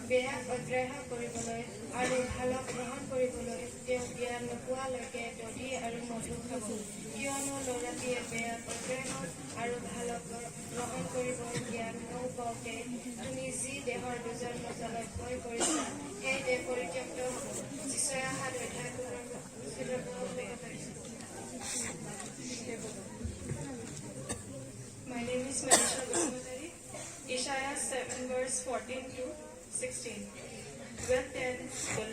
বেয়া অগ্ৰাহ্য কৰিবলৈ আৰু ভালক গ্ৰহণ কৰিবলৈ তেওঁ জ্ঞান নোপোৱালৈকে দধি আৰু মধু খাব। কিয়নো ল'ৰাটিয়ে বেয়া অগ্ৰাহ্য আৰু ভালক গ্ৰহণ কৰিবলৈ জ্ঞান নপাওঁতে তুমি যি দেহৰ দুজন মজলৈ ভয় কৰিছা সেই দেহ পৰিত্যক্ত হ'ব। যিশয়ে 7:28 My name is Manisha Gosmatari. Isaiah 7 verse 14 to 16. Well then the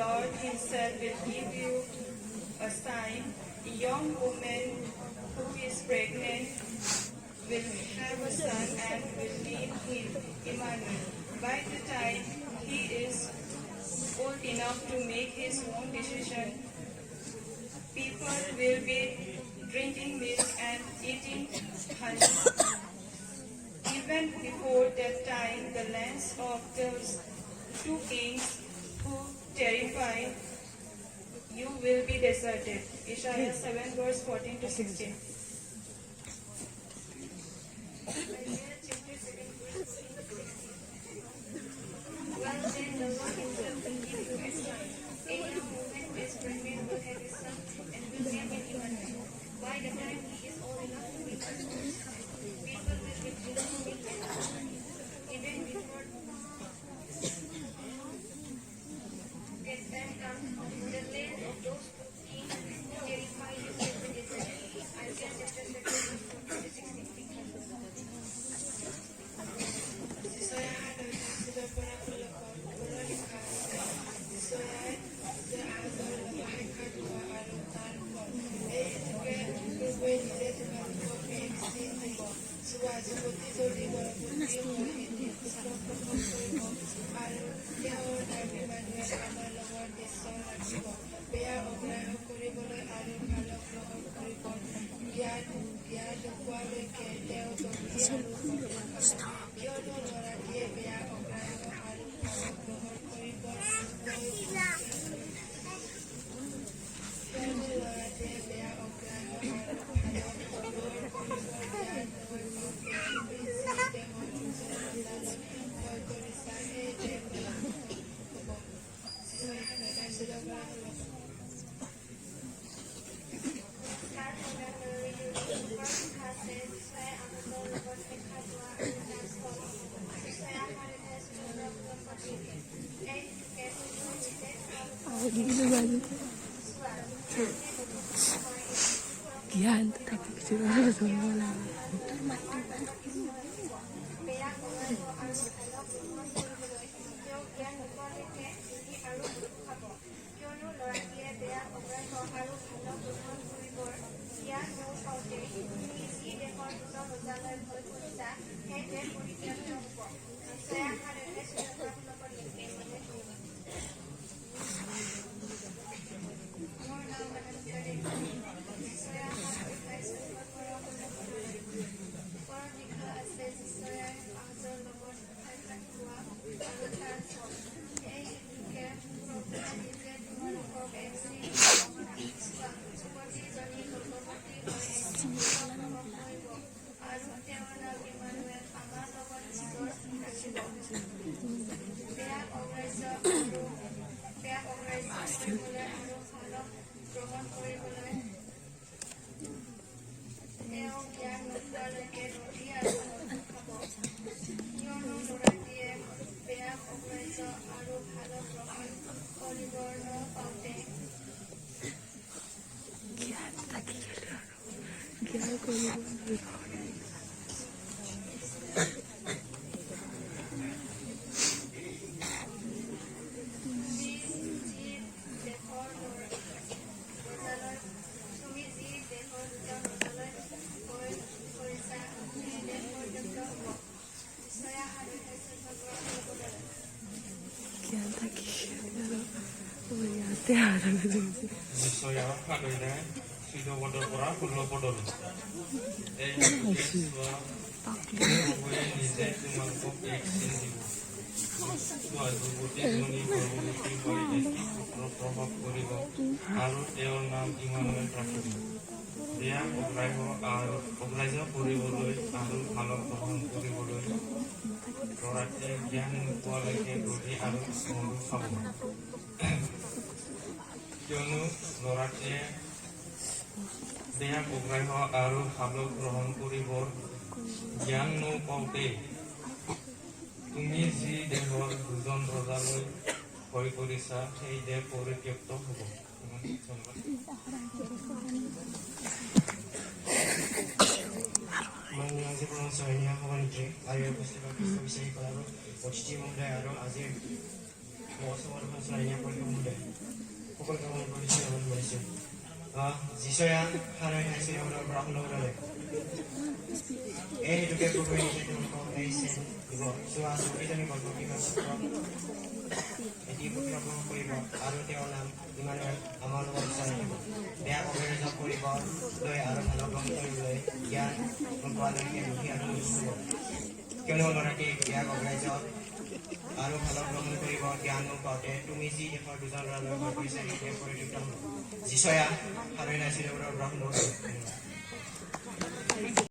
Lord himself will give you a sign. A young woman who is pregnant will have a son and will name him Emmanuel. By the time he is old enough to make his own decision, people will be drinking milk and eating honey. Even before that time, the lands of those two kings who terrified you will be deserted. Isaiah 7 verse 14 to 16. Well then the Lord himself will give you a sign. A young woman is pregnant will have a son and will name him Emmanuel. By the time he is old enough to make his own son, people will be drinking milk and honey. Even before that time comes, the land of those two kings who terrified you will be deserted. Isaiah chapter 7 verse 14 to 16. Gian tetapi kita semua Isaiah 8:9 চৈধ্য পৰা 16 পদলৈ এই চোৱা প্ৰভুৱে নিজে তোমালোকক এক চিন দিব চোৱা যুৱতী জনী গৰ্ভৱতী হৈ এটি পুত্ৰ প্ৰসৱ কৰিব আৰু তেওঁৰ নাম ইমানুৱেল ৰাখিব বেয়া অগ্ৰাহ্য কৰিবলৈ আৰু ভালক গ্ৰহণ কৰিবলৈ ল'ৰাটোৱে জ্ঞান নোপোৱালৈকে গধি আৰু মধু খাব কিয়নো ল'ৰাটোৱে বেয়া অগ্ৰাহ্য আৰু ভালক গ্ৰহণ কৰিবৰ জ্ঞান নোপাওঁতে তুমি যি দেহৰ দুজন ৰজালৈ ভয় কৰিছা সেই দেহ পৰিত্যক্ত হ'ব माननीय आज सैन्य सभानेत्री आयो उपस्थित विषय अतिथि महोदय और आज महोत्सव सैन्य परिषद महोदय সকলকে মন কৰিছে মন কৰিছে যিছয়া হাৰৈ হাইছে পৰা শুনাবলৈ এই হেতুকে প্ৰভুৱে নিজে তেওঁলোকক এই চেন দিব চোৱা চকীজনী গৰ্ভৱতী এটি পুত্ৰ গ্ৰহণ কৰিব আৰু তেওঁৰ নাম ইমানুৱেল আমাৰ লগত চাই দিব বেয়া অগ্ৰাহ্য কৰিবলৈ আৰু ভাল গ্ৰহণ কৰিবলৈ জ্ঞান নোপোৱালৈকে দুখী আৰু নুশুব কিয়নো ল'ৰাটি বেয়া অগ্ৰাহ্য আৰু ভাল গ্ৰহণ কৰিব জ্ঞান নোপাওঁতে তুমি যি দেশৰ দুজন ল'ৰালৈ ভয় কৰিছা সেই দেশ পৰিত্যক্ত হ'ব যিছয়া হাৰৈ নাইছিল পৰা গ্ৰহণ